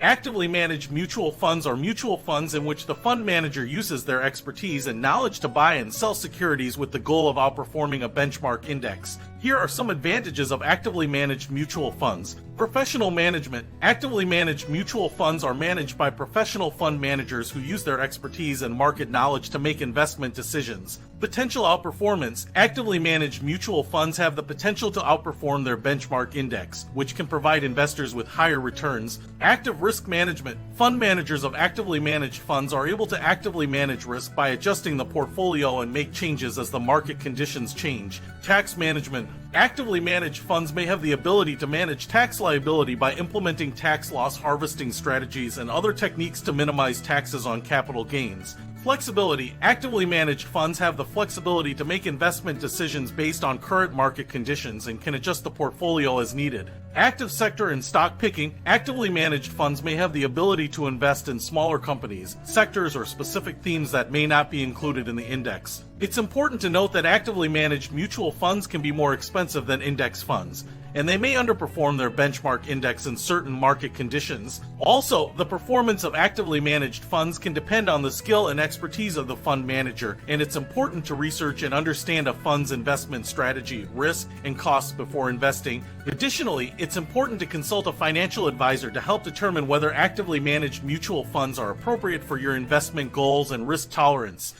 Actively managed mutual funds are mutual funds in which the fund manager uses their expertise and knowledge to buy and sell securities with the goal of outperforming a benchmark index. Here are some advantages of actively managed mutual funds. Professional management. Actively managed mutual funds are managed by professional fund managers who use their expertise and market knowledge to make investment decisions. Potential outperformance. Actively managed mutual funds have the potential to outperform their benchmark index, which can provide investors with higher returns. Active risk management. Fund managers of actively managed funds are able to actively manage risk by adjusting the portfolio and make changes as the market conditions change. Tax management. Actively managed funds may have the ability to manage tax liability by implementing tax loss harvesting strategies and other techniques to minimize taxes on capital gains. Flexibility. Actively managed funds have the flexibility to make investment decisions based on current market conditions and can adjust the portfolio as needed. Active sector and stock picking. Actively managed funds may have the ability to invest in smaller companies, sectors, or specific themes that may not be included in the index. It's important to note that actively managed mutual funds can be more expensive than index funds, and they may underperform their benchmark index in certain market conditions. Also, the performance of actively managed funds can depend on the skill and expertise of the fund manager, and it's important to research and understand a fund's investment strategy, risk, and costs before investing. Additionally, it's important to consult a financial advisor to help determine whether actively managed mutual funds are appropriate for your investment goals and risk tolerance.